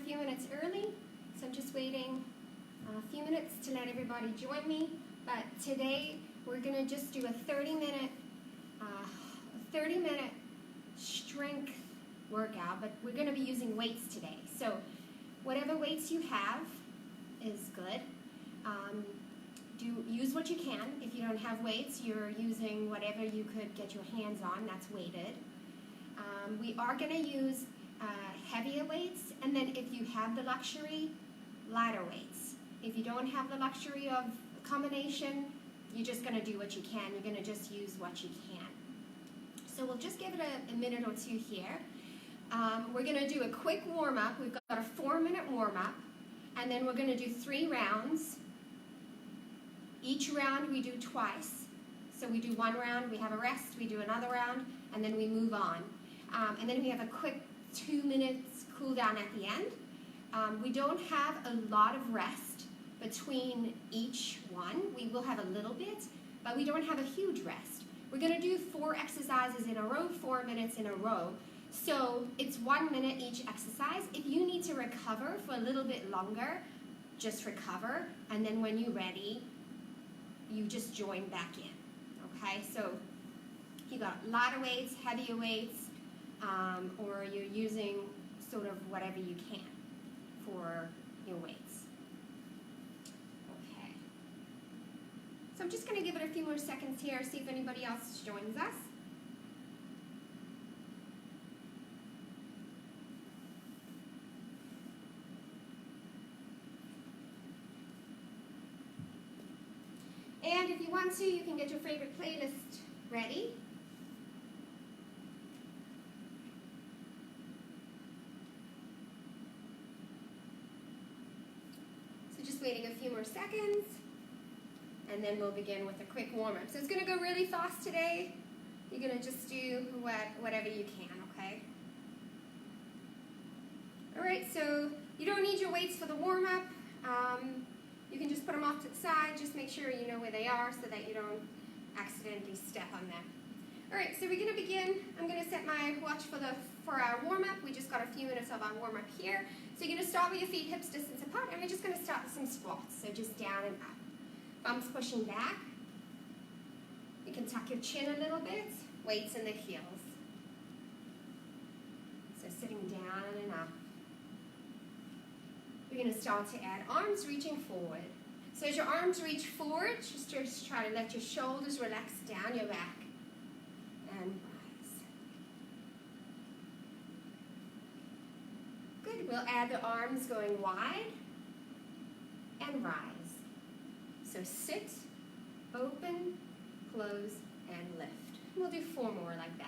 few minutes early, so I'm just waiting a few minutes to let everybody join me. But today we're going to just do a 30-minute strength workout, but we're going to be using weights today. So whatever weights you have is good. Use what you can. If you don't have weights, you're using whatever you could get your hands on that's weighted. We are going to use heavier weights, and then if you have the luxury, lighter weights. If you don't have the luxury of a combination, you're just going to do what you can. You're going to just use what you can. So we'll just give it a minute or two here. We're going to do a quick warm-up. We've got a 4-minute warm-up, and then we're going to do 3 rounds. Each round we do twice. So we do 1 round, we have a rest, we do another round, and then we move on. And then we have a quick 2 minutes cool down at the end. We don't have a lot of rest between each one. We will have a little bit, but we don't have a huge rest. We're going to do 4 exercises in a row, 4 minutes in a row. So it's 1 minute each exercise. If you need to recover for a little bit longer, just recover, and then when you're ready, you just join back in, okay? So you got lighter weights, heavier weights, or you're using sort of whatever you can for your weights. Okay. So I'm just going to give it a few more seconds here, see if anybody else joins us. And if you want to, you can get your favorite playlist ready. So just waiting a few more seconds, and then we'll begin with a quick warm-up. So it's going to go really fast today. You're going to just do whatever you can, okay? All right, so you don't need your weights for the warm-up. You can just put them off to the side. Just make sure you know where they are so that you don't accidentally step on them. All right, so we're going to begin. I'm going to set my watch for our warm-up. We just got a few minutes of our warm-up here. So you're going to start with your feet hips distance apart, and we're just going to start with some squats. So just down and up. Bumps pushing back. You can tuck your chin a little bit. Weights in the heels. So sitting down and up. We're going to start to add arms reaching forward. So as your arms reach forward, just try to let your shoulders relax down your back and rise. Good. We'll add the arms going wide and rise. So sit, open, close, and lift. We'll do 4 more like that.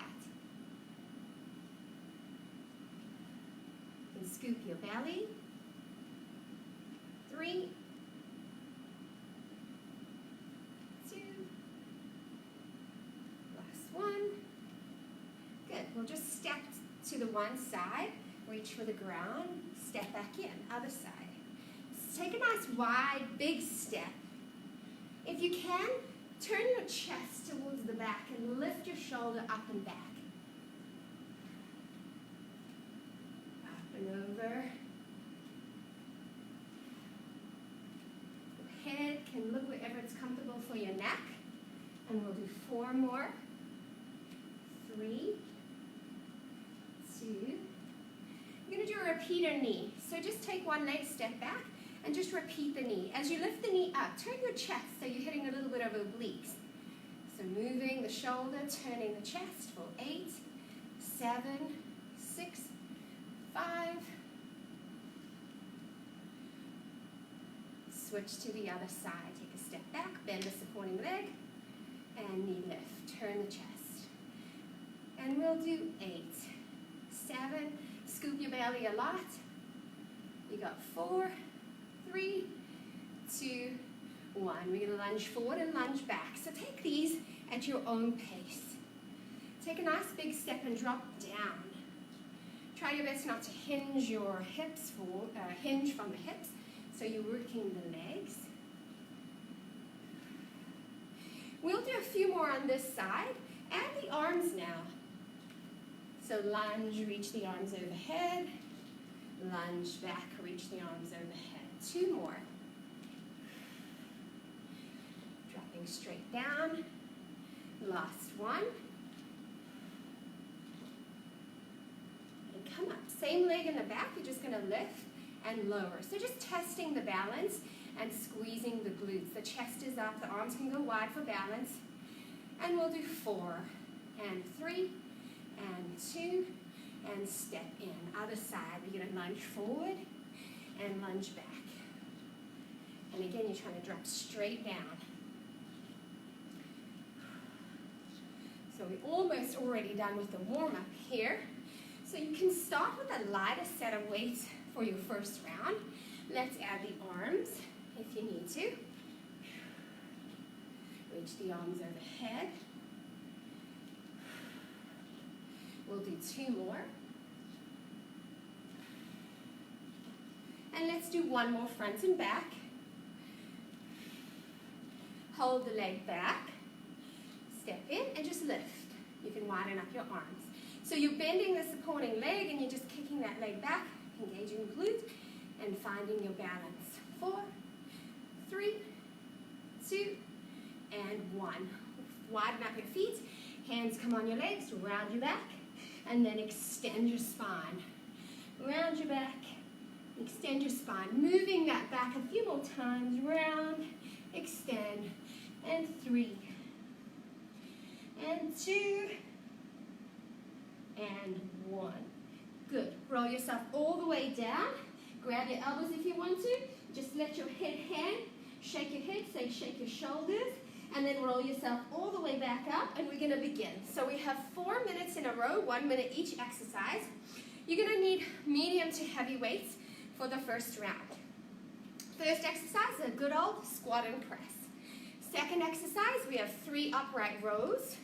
And scoop your belly. 3, 2, last 1. Good. We'll just step to the one side, reach for the ground, step back in, other side. So take a nice wide, big step. If you can, turn your chest towards the back and lift your shoulder up and back. Up and over. Head can look wherever it's comfortable for your neck. And we'll do 4 more. 3, 2. You're going to do a repeater knee. So just take one leg, step back, and just repeat the knee. As you lift the knee up, turn your chest so you're hitting a little bit of obliques. So moving the shoulder, turning the chest for 8, 7, 6, 5. Switch to the other side. Take a step back, bend the supporting leg, and knee lift. Turn the chest. And we'll do 8, 7. Scoop your belly a lot. You got 4, 3, 2, 1. We're going to lunge forward and lunge back. So take these at your own pace. Take a nice big step and drop down. Try your best not to hinge your hips hinge from the hips. So you're working the legs. We'll do a few more on this side. And the arms now. So lunge, reach the arms overhead. lunge back, reach the arms overhead. 2 more. Dropping straight down. Last one. And come up. Same leg in the back, you're just going to lift and lower. So just testing the balance and squeezing the glutes. The chest is up, the arms can go wide for balance. And we'll do 4 and 3 and 2 and step in. Other side, we're going to lunge forward and lunge back. And again, you're trying to drop straight down. So we're almost already done with the warm-up here. So you can start with a lighter set of weights for your first round. Let's add the arms if you need to. Reach the arms overhead. We'll do 2 more. And let's do 1 more front and back. Hold the leg back. Step in and just lift. You can widen up your arms. So you're bending the supporting leg and you're just kicking that leg back, engaging the glutes, and finding your balance. 4, 3, 2, and 1. Widen up your feet. Hands come on your legs, round your back, and then extend your spine. Round your back, extend your spine. Moving that back a few more times. Round, extend, and 3, and 2, and 1. Good. Roll yourself all the way down. Grab your elbows if you want to. Just let your head hang. Shake your head, say shake your shoulders, and then roll yourself all the way back up, and we're going to begin. So we have 4 minutes in a row, 1 minute each exercise. You're going to need medium to heavy weights for the first round. First exercise, a good old squat and press. Second exercise, we have 3 upright rows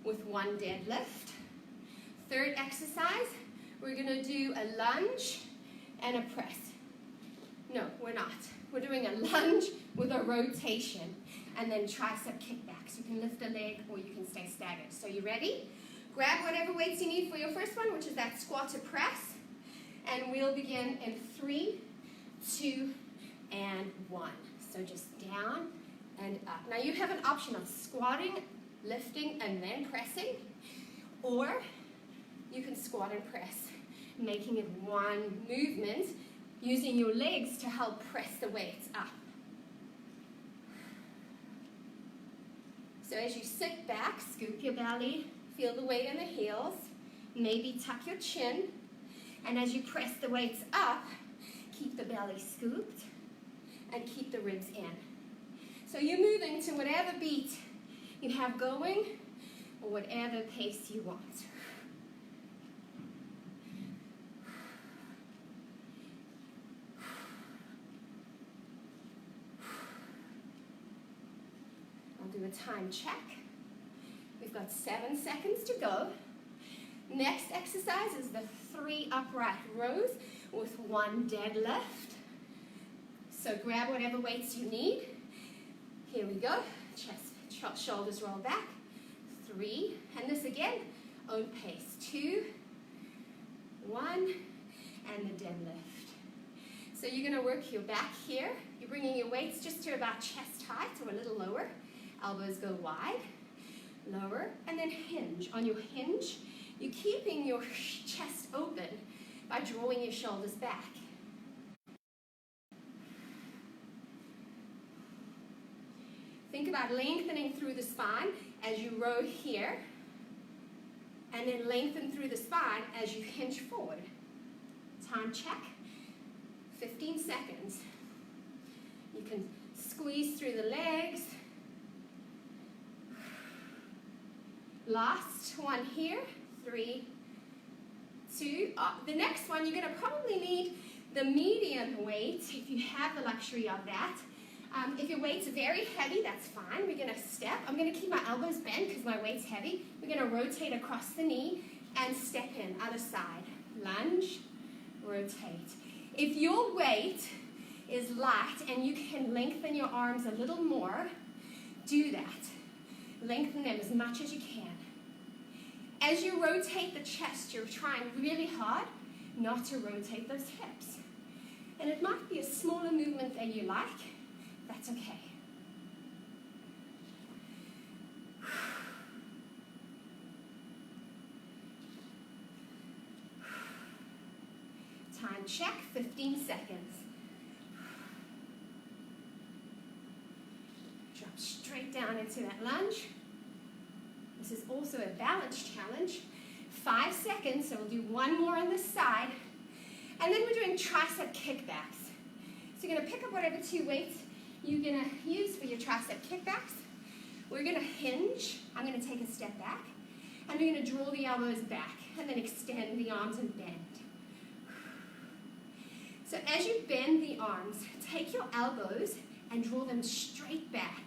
with 1 deadlift. Third exercise, we're going to do a lunge and a press. No, we're not. We're doing a lunge with a rotation and then tricep kickbacks. You can lift a leg or you can stay staggered. So you ready? Grab whatever weights you need for your first one, which is that squat to press. And we'll begin in 3, 2, and 1. So just down and up. Now you have an option of squatting, lifting, and then pressing. Or you can squat and press, making it one movement, using your legs to help press the weights up. So as you sit back, scoop your belly, feel the weight in the heels, maybe tuck your chin, and as you press the weights up, keep the belly scooped and keep the ribs in. So you're moving to whatever beat you have going or whatever pace you want. Do a time check. We've got 7 seconds to go. Next exercise is the 3 upright rows with 1 deadlift. So grab whatever weights you need. Here we go. Chest, shoulders roll back. 3, and this again, own pace. 2, 1, and the deadlift. So you're going to work your back here. You're bringing your weights just to about chest height or a little lower. Elbows go wide, lower, and then hinge. On your hinge, you're keeping your chest open by drawing your shoulders back. Think about lengthening through the spine as you row here, and then lengthen through the spine as you hinge forward. Time check, 15 seconds. You can squeeze through the legs. Last one here, 3, 2, the next one, you're going to probably need the medium weight if you have the luxury of that. If your weight's very heavy, that's fine. We're going to step. I'm going to keep my elbows bent because my weight's heavy. We're going to rotate across the knee and step in, other side. Lunge, rotate. If your weight is light and you can lengthen your arms a little more, do that. Lengthen them as much as you can. As you rotate the chest, you're trying really hard not to rotate those hips. And it might be a smaller movement than you like. That's okay. Time check, 15 seconds. Drop straight down into that lunge. This is also a balance challenge. 5 seconds, so we'll do one more on this side. And then we're doing tricep kickbacks. So you're going to pick up whatever 2 weights you're going to use for your tricep kickbacks. We're going to hinge. I'm going to take a step back. And we're going to draw the elbows back and then extend the arms and bend. So as you bend the arms, take your elbows and draw them straight back.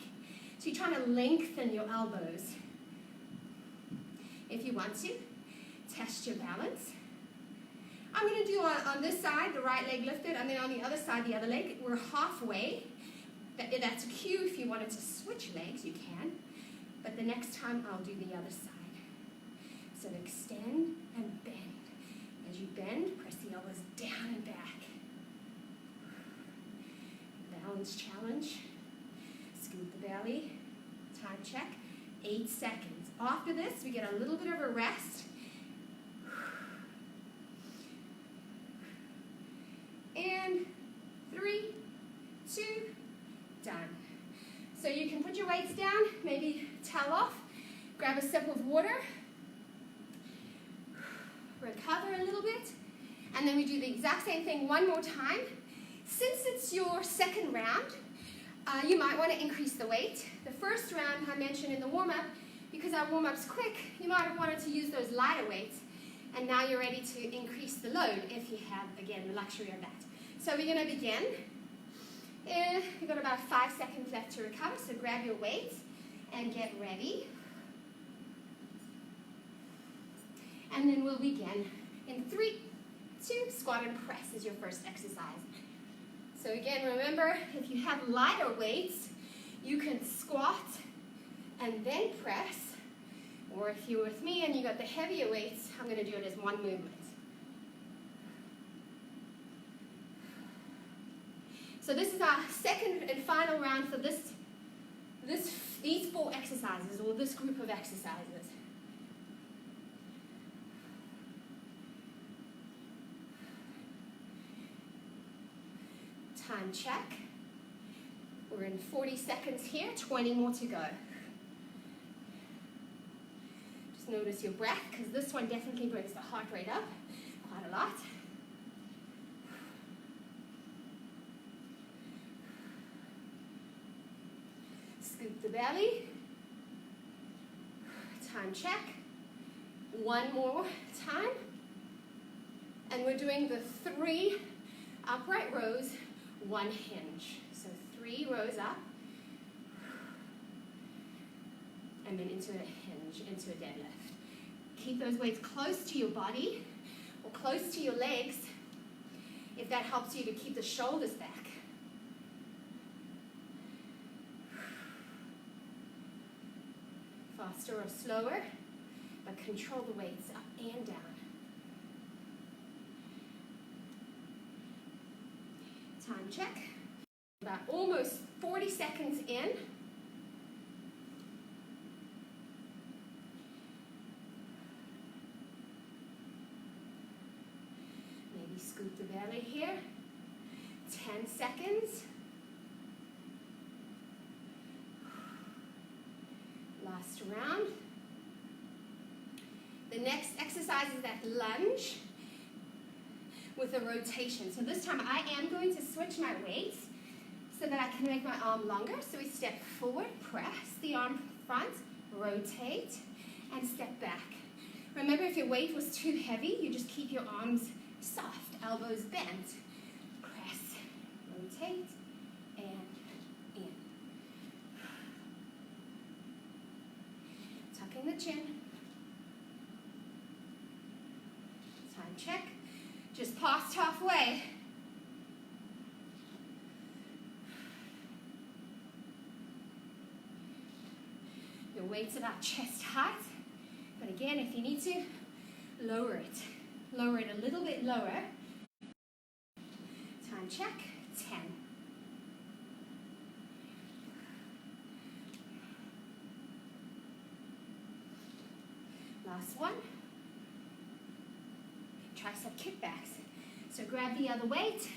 So you're trying to lengthen your elbows. If you want to, test your balance. I'm going to do on this side, the right leg lifted, and then on the other side, the other leg. We're halfway. That's a cue. If you wanted to switch legs, you can. But the next time, I'll do the other side. So extend and bend. As you bend, press the elbows down and back. Balance challenge. Scoot the belly. Time check. 8 seconds. After this, we get a little bit of a rest. And 3, 2, done. So you can put your weights down, maybe towel off, grab a sip of water, recover a little bit, and then we do the exact same thing one more time. Since it's your second round, you might want to increase the weight. The first round I mentioned in the warm-up, because our warm-up's quick, you might have wanted to use those lighter weights, and now you're ready to increase the load if you have, again, the luxury of that. So we're going to begin. We've got about 5 seconds left to recover, so grab your weights and get ready. And then we'll begin in 3, 2, squat and press is your first exercise. So again, remember, if you have lighter weights, you can squat and then press. Or if you're with me and you got the heavier weights, I'm going to do it as one movement. So this is our second and final round for these 4 exercises, or this group of exercises. Time check. We're in 40 seconds here, 20 more to go. Just notice your breath, because this one definitely brings the heart rate up quite a lot. Scoop the belly. Time check. One more time. And we're doing the 3 upright rows, 1 hinge. So 3 rows up, and then into a hinge, into a deadlift. Keep those weights close to your body, or close to your legs, if that helps you to keep the shoulders back. Faster or slower, but control the weights up and down. Time check. About almost 40 seconds in. Maybe scoop the belly here. 10 seconds. Last round. The next exercise is that lunge with a rotation. So this time I am going to switch my weights so that I can make my arm longer. So we step forward, press the arm front, rotate, and step back. Remember, if your weight was too heavy, you just keep your arms soft, elbows bent. Press, rotate, and in. Tucking the chin. Time check. Just past halfway. Your weight's about chest height, but again, if you need to, lower it. lower it a little bit lower. Time check, 10. Last one. Tricep kickbacks. So grab the other weight,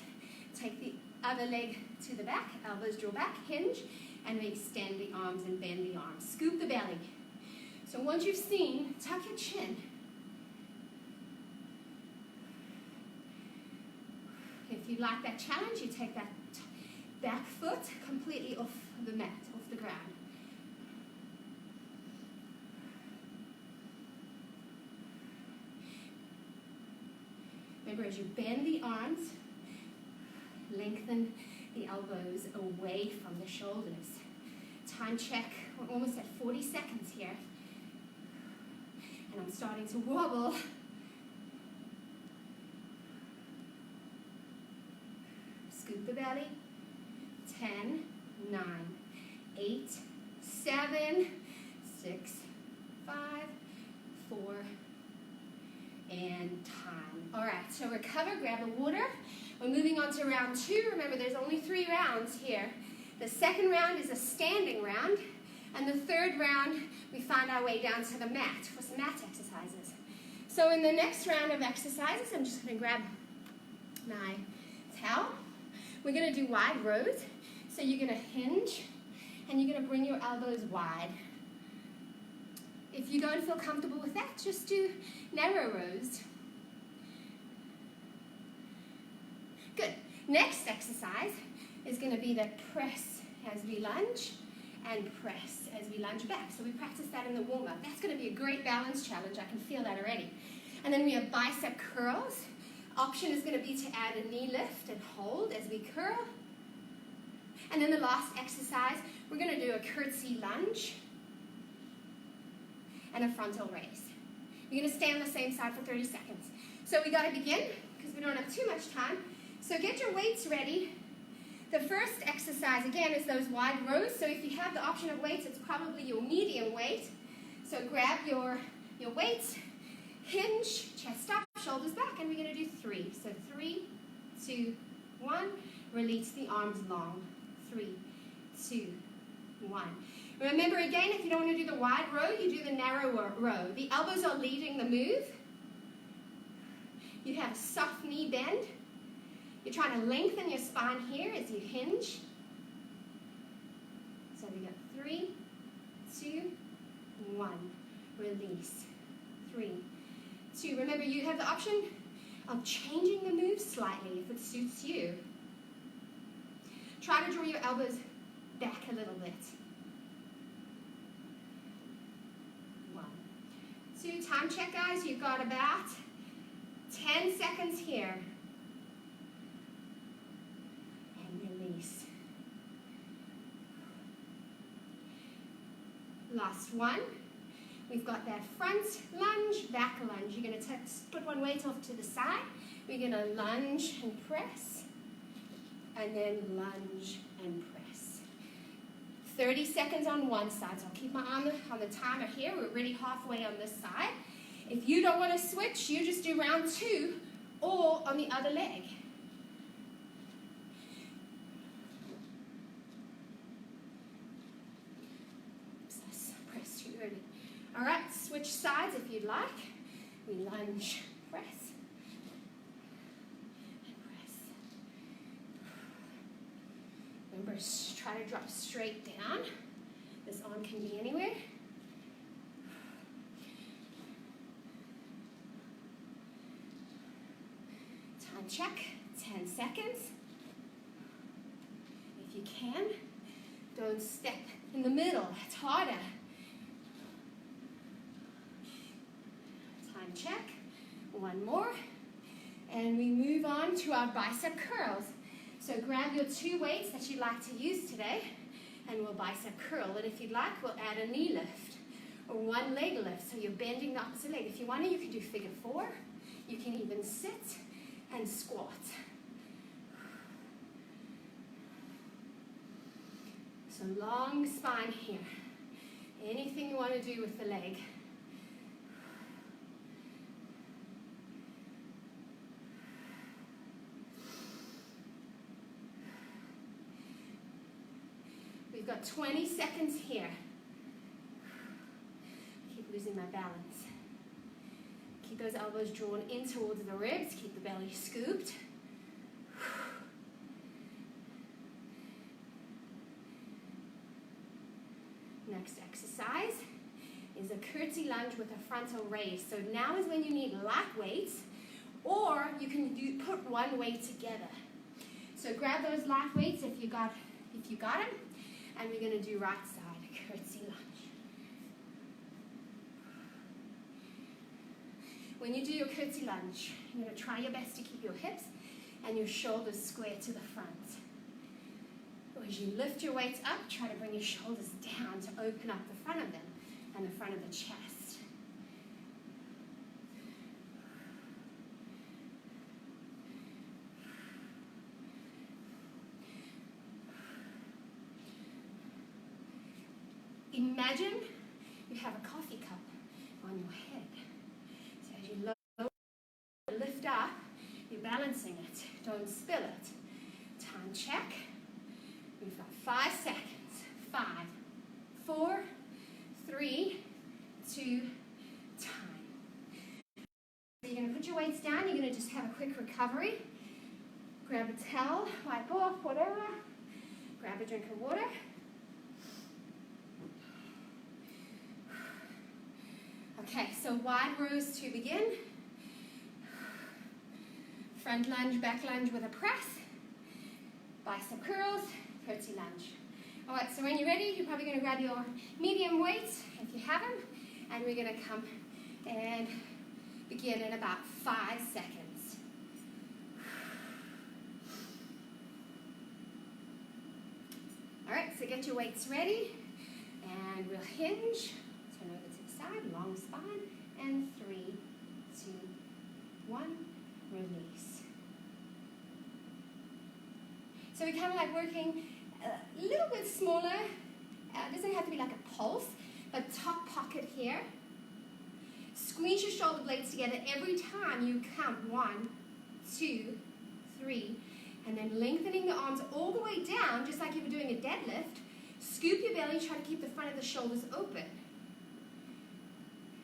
take the other leg to the back, elbows draw back, hinge, and we extend the arms and bend the arms. Scoop the belly. So once you've seen, tuck your chin. If you like that challenge, you take that back foot completely off the mat, off the ground. Remember, as you bend the arms, lengthen the elbows away from the shoulders. Time check, we're almost at 40 seconds here. And I'm starting to wobble. Scoop the belly. 10, 9, 8, 7, 6, 5, 4, and time. All right, so recover, grab the water. We're moving on to round 2. Remember, there's only 3 rounds here. The second round is a standing round, and the third round, we find our way down to the mat for some mat exercises. So in the next round of exercises, I'm just going to grab my towel. We're going to do wide rows. So you're going to hinge, and you're going to bring your elbows wide. If you don't feel comfortable with that, just do narrow rows. Good. Next exercise is going to be the press as we lunge and press as we lunge back. So we practice that in the warm-up. That's going to be a great balance challenge. I can feel that already. And then we have bicep curls. Option is going to be to add a knee lift and hold as we curl. And then the last exercise, we're going to do a curtsy lunge and a frontal raise. You're going to stay on the same side for 30 seconds. So we got to begin because we don't have too much time. So get your weights ready. The first exercise, again, is those wide rows. So if you have the option of weights, it's probably your medium weight. So grab your weights, hinge, chest up, shoulders back, and we're going to do 3. So 3, 2, 1. Release the arms long. 3, 2, 1. Remember again, if you don't want to do the wide row, you do the narrow row. The elbows are leading the move. You have a soft knee bend. You're trying to lengthen your spine here as you hinge. So we got 3, 2, 1. Release. 3, 2. Remember, you have the option of changing the move slightly if it suits you. Try to draw your elbows back a little bit. 1, 2. Time check, guys. You've got about 10 seconds here. And release. Last one. We've got that front lunge, back lunge. You're going to put one weight off to the side. We're going to lunge and press. And then lunge and press. 30 seconds on one side. So I'll keep my arm on the timer here. We're already halfway on this side. If you don't want to switch, you just do round 2 or on the other leg. Oops, I pressed too early. All right, switch sides if you'd like. We lunge, press. Remember, try to drop straight down. This arm can be anywhere. Time check, 10 seconds. If you can, don't step in the middle. It's harder. Time check. One more. And we move on to our bicep curls. So grab your 2 weights that you'd like to use today, and we'll bicep curl. And if you'd like, we'll add a knee lift or one leg lift. So you're bending the opposite leg. If you want to, you can do figure 4. You can even sit and squat. So long spine here. Anything you want to do with the leg. you've got 20 seconds here. Keep losing my balance. Keep those elbows drawn in towards the ribs. Keep the belly scooped. Next exercise is a curtsy lunge with a frontal raise. So now is when you need light weights, or you can put one weight together. So grab those light weights if you got them, and we're going to do right side curtsy lunge. When you do your curtsy lunge, you're going to try your best to keep your hips and your shoulders square to the front. As you lift your weights up, try to bring your shoulders down to open up the front of them and the front of the chest. Imagine you have a coffee cup on your head. So as you lift up, you're balancing it. Don't spill it. Time check. We've got 5 seconds. 5, 4, 3, 2, time. So you're going to put your weights down. You're going to just have a quick recovery. Grab a towel, wipe off, whatever. Grab a drink of water. Okay, so wide rows to begin. Front lunge, back lunge with a press. Bicep curls. Curtsy lunge. All right, so when you're ready, you're probably going to grab your medium weights, if you have them, and we're going to come and begin in about 5 seconds. All right, so get your weights ready, and we'll hinge. Turn over to the side, long spine, and 3, 2, 1, release. So we're kind of like working a little bit smaller. It doesn't have to be like a pulse, but top pocket here. Squeeze your shoulder blades together every time you count 1, 2, 3, and then lengthening the arms all the way down, just like you were doing a deadlift. Scoop your belly, try to keep the front of the shoulders open.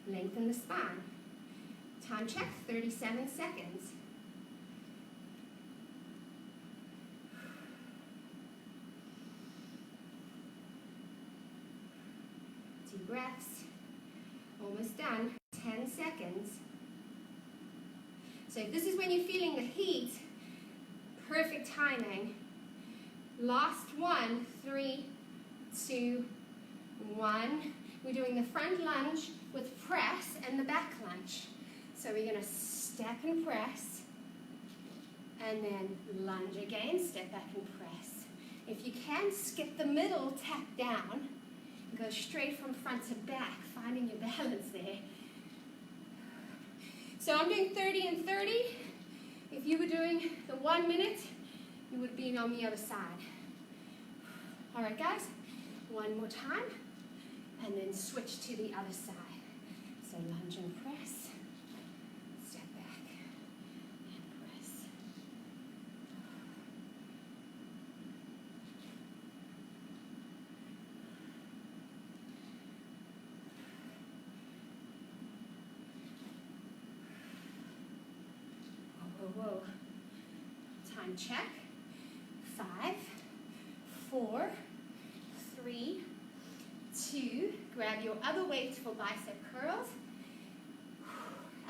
Lengthen the spine. Time check, 37 seconds. Deep breaths. Almost done. 10 seconds. So if this is when you're feeling the heat, perfect timing. Last one. 3, 2, 1. We're doing the front lunge with press and the back lunge. So we're going to step and press, and then lunge again, step back and press. If you can, skip the middle, tap down, and go straight from front to back, finding your balance there. So I'm doing 30 and 30. If you were doing the 1 minute, you would be on the other side. All right, guys, one more time, and then switch to the other side. So lunge and press, step back and press. Whoa, whoa, whoa. Time check. 5, 4, 3, 2. Grab your other weight for bicep curls.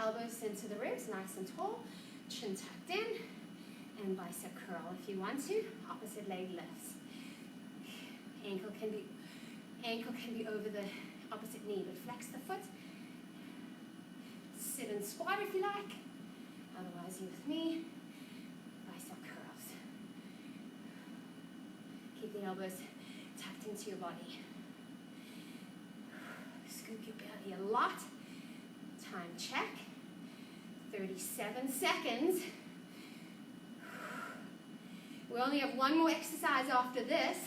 Elbows into the ribs, nice and tall. Chin tucked in. And bicep curl if you want to. Opposite leg lifts. Ankle can be over the opposite knee, but flex the foot. Sit and squat if you like. Otherwise, you with me. Bicep curls. Keep the elbows tucked into your body. Scoop your belly a lot. Time check. 37 seconds. We only have one more exercise after this.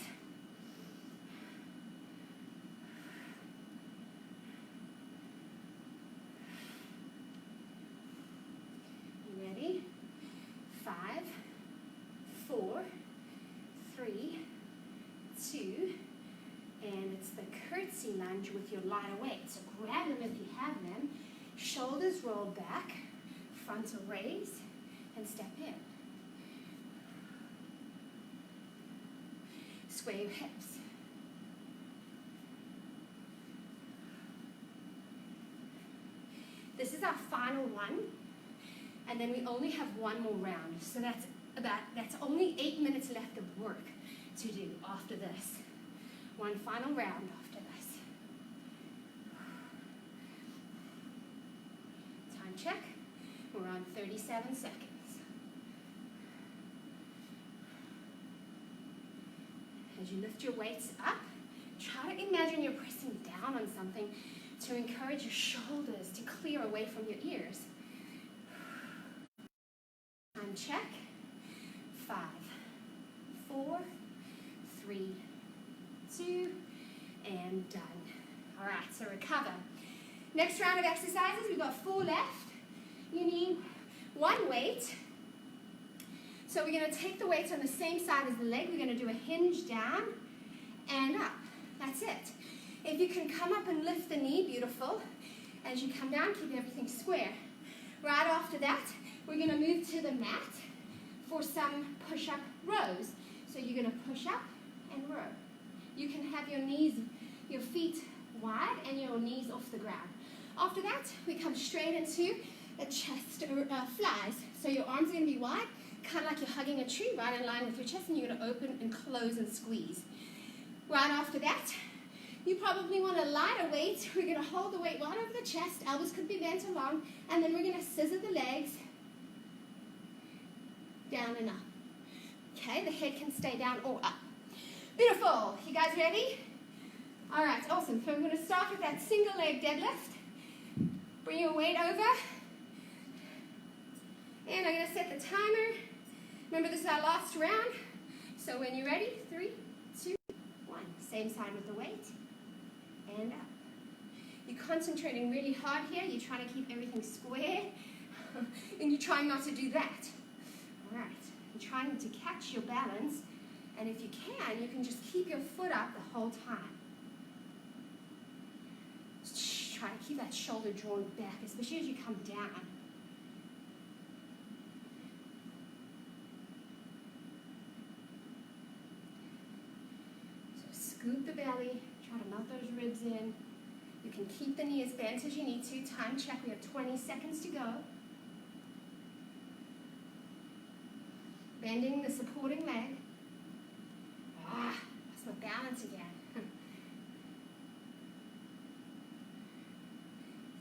You ready? 5, 4, 3, 2, the curtsy lunge with your lighter weight. So grab them if you have them. Shoulders roll back, frontal raise, and step in. Square your hips. This is our final one, and then we only have one more round. So that's only 8 minutes left of work to do after this. One final round after this. Time check. We're on 37 seconds. As you lift your weights up, try to imagine you're pressing down on something to encourage your shoulders to clear away from your ears. Time check. 5, 4, 3, 2, and done. All right, so recover. Next round of exercises, we've got 4 left. You need 1 weight. So we're going to take the weights on the same side as the leg. We're going to do a hinge down and up. That's it. If you can come up and lift the knee, beautiful. As you come down, keep everything square. Right after that, we're going to move to the mat for some push-up rows. So you're going to push up and row. You can have your feet wide and your knees off the ground. After that, we come straight into a chest flies. So your arms are going to be wide, kind of like you're hugging a tree, right in line with your chest, and you're going to open and close and squeeze. Right after that, you probably want a lighter weight. We're going to hold the weight right over the chest. Elbows could be bent along. And then we're going to scissor the legs down and up. Okay, the head can stay down or up. Beautiful. You guys ready? All right, awesome. So I'm going to start with that single leg deadlift. Bring your weight over. And I'm going to set the timer. Remember, this is our last round. So when you're ready, 3, 2, 1. Same side with the weight. And up. You're concentrating really hard here. You're trying to keep everything square. And you're trying not to do that. All right. You're trying to catch your balance. And if you can just keep your foot up the whole time. Just try to keep that shoulder drawn back, especially as you come down. So scoop the belly. Try to melt those ribs in. You can keep the knee as bent as you need to. Time check. We have 20 seconds to go. Bending the supporting leg. Lost my balance again.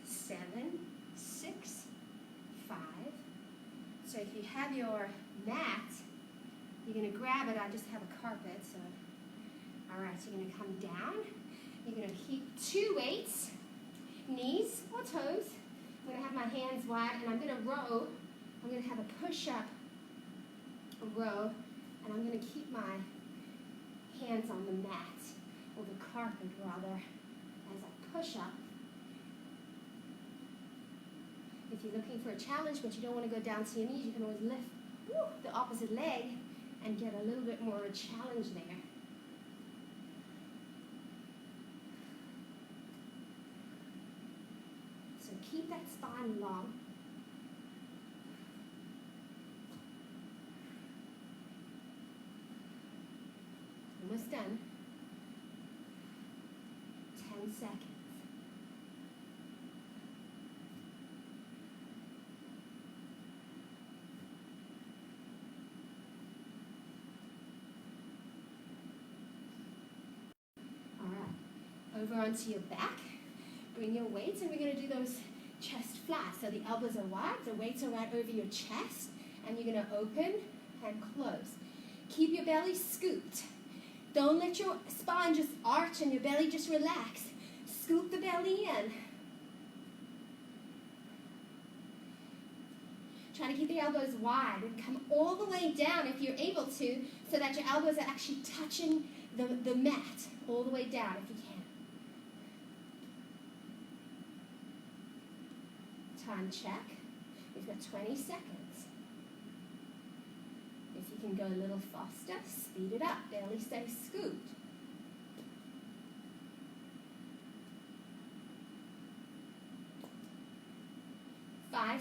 7, 6, 5. So if you have your mat, you're going to grab it. I just have a carpet, so. All right, so you're going to come down. You're going to keep 2 weights, knees or toes. I'm going to have my hands wide, and I'm going to row. I'm going to have a push-up row, and I'm going to keep my hands on the mat, or the carpet rather, as I push up. If you're looking for a challenge but you don't want to go down to your knees, you can always lift the opposite leg and get a little bit more of a challenge there. So keep that spine long. Almost done. 10 seconds. All right. Over onto your back. Bring your weights, and we're going to do those chest flies. So the elbows are wide, the weights are right over your chest, and you're going to open and close. Keep your belly scooped. Don't let your spine just arch and your belly just relax. Scoop the belly in. Try to keep the elbows wide and come all the way down if you're able to, so that your elbows are actually touching the mat all the way down if you can. Time check. We've got 20 seconds. If you can go a little faster, speed it up. Belly stays scooped.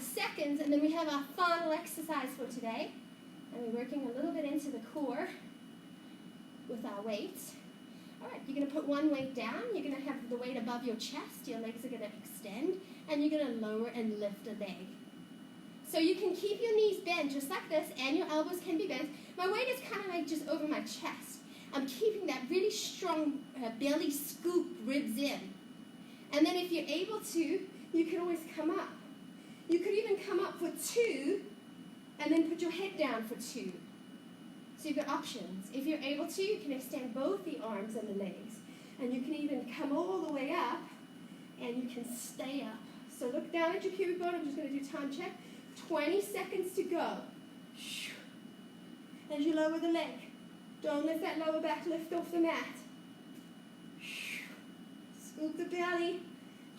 seconds, and then we have our final exercise for today. And we're working a little bit into the core with our weights. All right, you're going to put one weight down. You're going to have the weight above your chest. Your legs are going to extend, and you're going to lower and lift a leg. So you can keep your knees bent just like this, and your elbows can be bent. My weight is kind of like just over my chest. I'm keeping that really strong belly scoop, ribs in. And then if you're able to, you can always come up. You could even come up for 2, and then put your head down for 2. So you've got options. If you're able to, you can extend both the arms and the legs. And you can even come all the way up, and you can stay up. So look down at your pubic bone. I'm just going to do time check. 20 seconds to go. As you lower the leg. Don't let that lower back lift off the mat. Scoop the belly.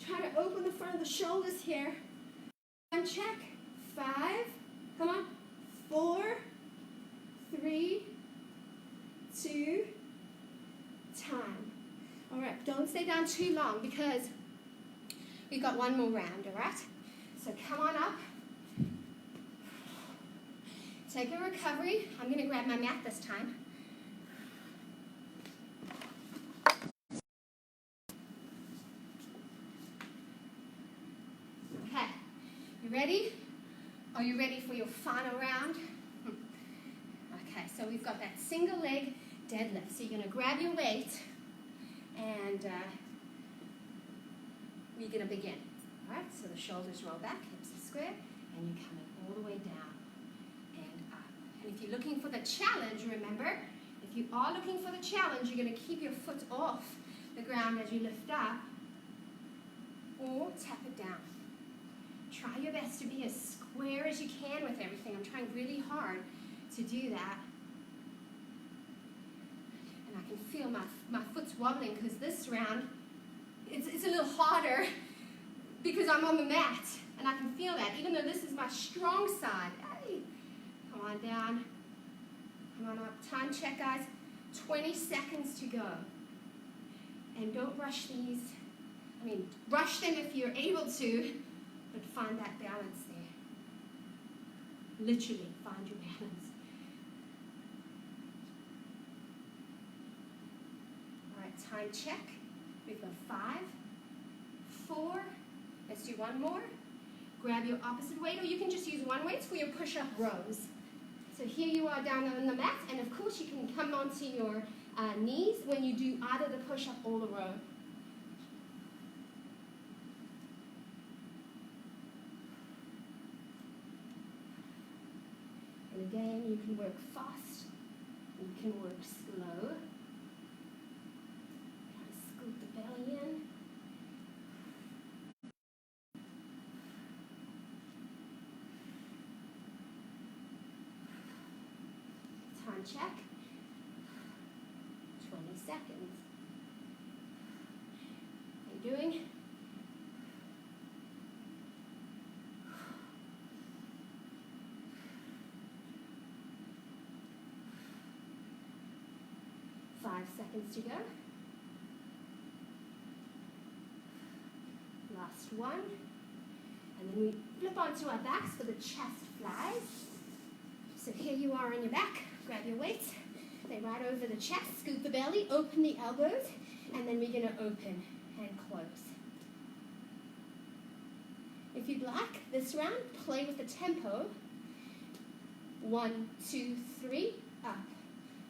Try to open the front of the shoulders here. Time check. 5. Come on. 4. 3. 2. Time. All right. Don't stay down too long because we've got one more round, all right? So come on up. Take a recovery. I'm going to grab my mat this time. Okay. You ready? Are you ready for your final round? Okay, so we've got that single leg deadlift. So you're going to grab your weight and we're going to begin. All right, so the shoulders roll back, hips are square, and you're coming all the way down. And if you're looking for the challenge, remember, if you are looking for the challenge, you're going to keep your foot off the ground as you lift up, or tap it down. Try your best to be as square as you can with everything. I'm trying really hard to do that. And I can feel my foot's wobbling because this round, it's a little harder because I'm on the mat. And I can feel that, even though this is my strong side. Hey. Come on down. Come on up. Time check, guys. 20 seconds to go. And don't rush these. I mean, rush them if you're able to, but find that balance there. Literally, find your balance. All right, time check. We've got 5, 4. Let's do one more. Grab your opposite weight, or you can just use one weight for your push-up rows. So here you are down on the mat, and of course you can come onto your knees when you do either the push-up or the row. And again, you can work fast, you can work slow. Kind of scoop the belly in. Time check. 20 seconds. How you doing? Five seconds to go. Last one. And then we flip onto our backs for the chest flies. So here you are on your back. Grab your weights. They right over the chest. Scoop the belly. Open the elbows. And then we're going to open and close. If you'd like, this round, play with the tempo. 1, 2, 3, up.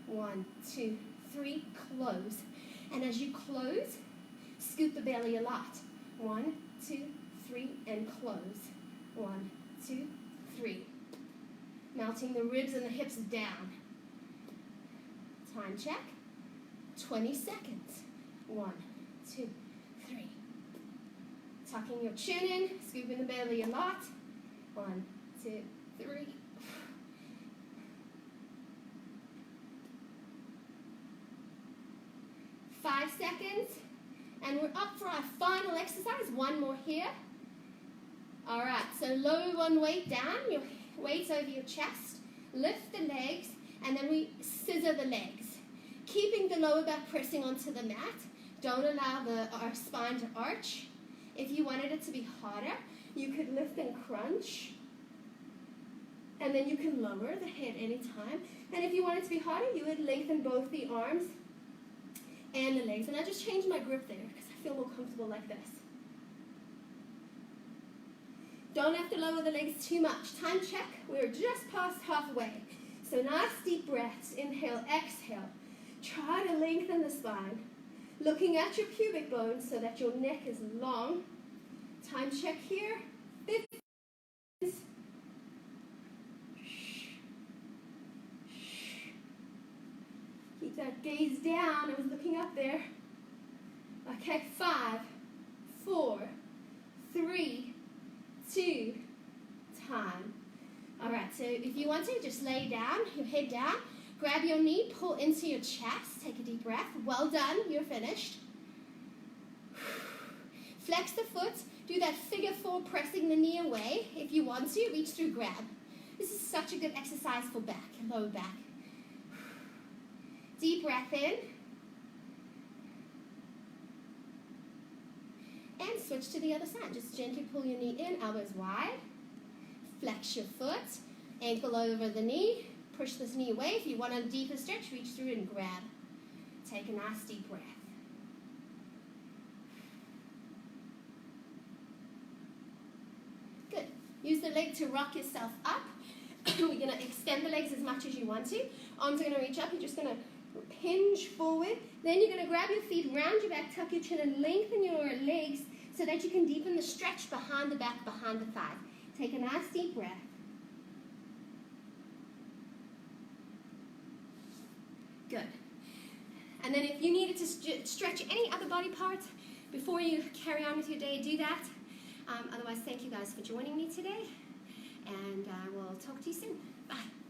1, 2, 3, close. And as you close, scoop the belly a lot. 1, 2, 3, and close. 1, 2, 3. Melting the ribs and the hips down. Time check. 20 seconds. 1, 2, 3. Tucking your chin in, scooping the belly a lot. 1, 2, 3. Five seconds, and we're up for our final exercise. One more here. All right, so lower one weight down, your weights over your chest, lift the legs, and then we scissor the legs. Keeping the lower back pressing onto the mat. Don't allow our spine to arch. If you wanted it to be harder, You could lift and crunch. And then you can lower the head anytime. And if you want it to be harder, you would lengthen both the arms and the legs. And I just changed my grip there because I feel more comfortable like this. Don't have to lower the legs too much. Time check. We're just past halfway. So nice deep breaths. Inhale, exhale. Try to lengthen the spine. Looking at your pubic bone so that your neck is long. Time check here. 50. Keep that gaze down. I was looking up there. Okay, 5, 4, 3, 2, time. All right, so if you want to, just lay down, your head down, grab your knee, pull into your chest, take a deep breath. Well done, you're finished. Flex the foot, do that figure 4, pressing the knee away. If you want to, reach through, grab. This is such a good exercise for back, lower back. Deep breath in. And switch to the other side. Just gently pull your knee in, elbows wide. Flex your foot, ankle over the knee. Push this knee away. If you want a deeper stretch, reach through and grab. Take a nice deep breath. Good. Use the leg to rock yourself up. We're going to extend the legs as much as you want to. Arms are going to reach up. You're just going to hinge forward. Then you're going to grab your feet, round your back, tuck your chin, and lengthen your legs so that you can deepen the stretch behind the back, behind the thighs. Take a nice deep breath. Good. And then if you needed to stretch any other body parts before you carry on with your day, do that. Otherwise, thank you guys for joining me today, and we'll talk to you soon. Bye.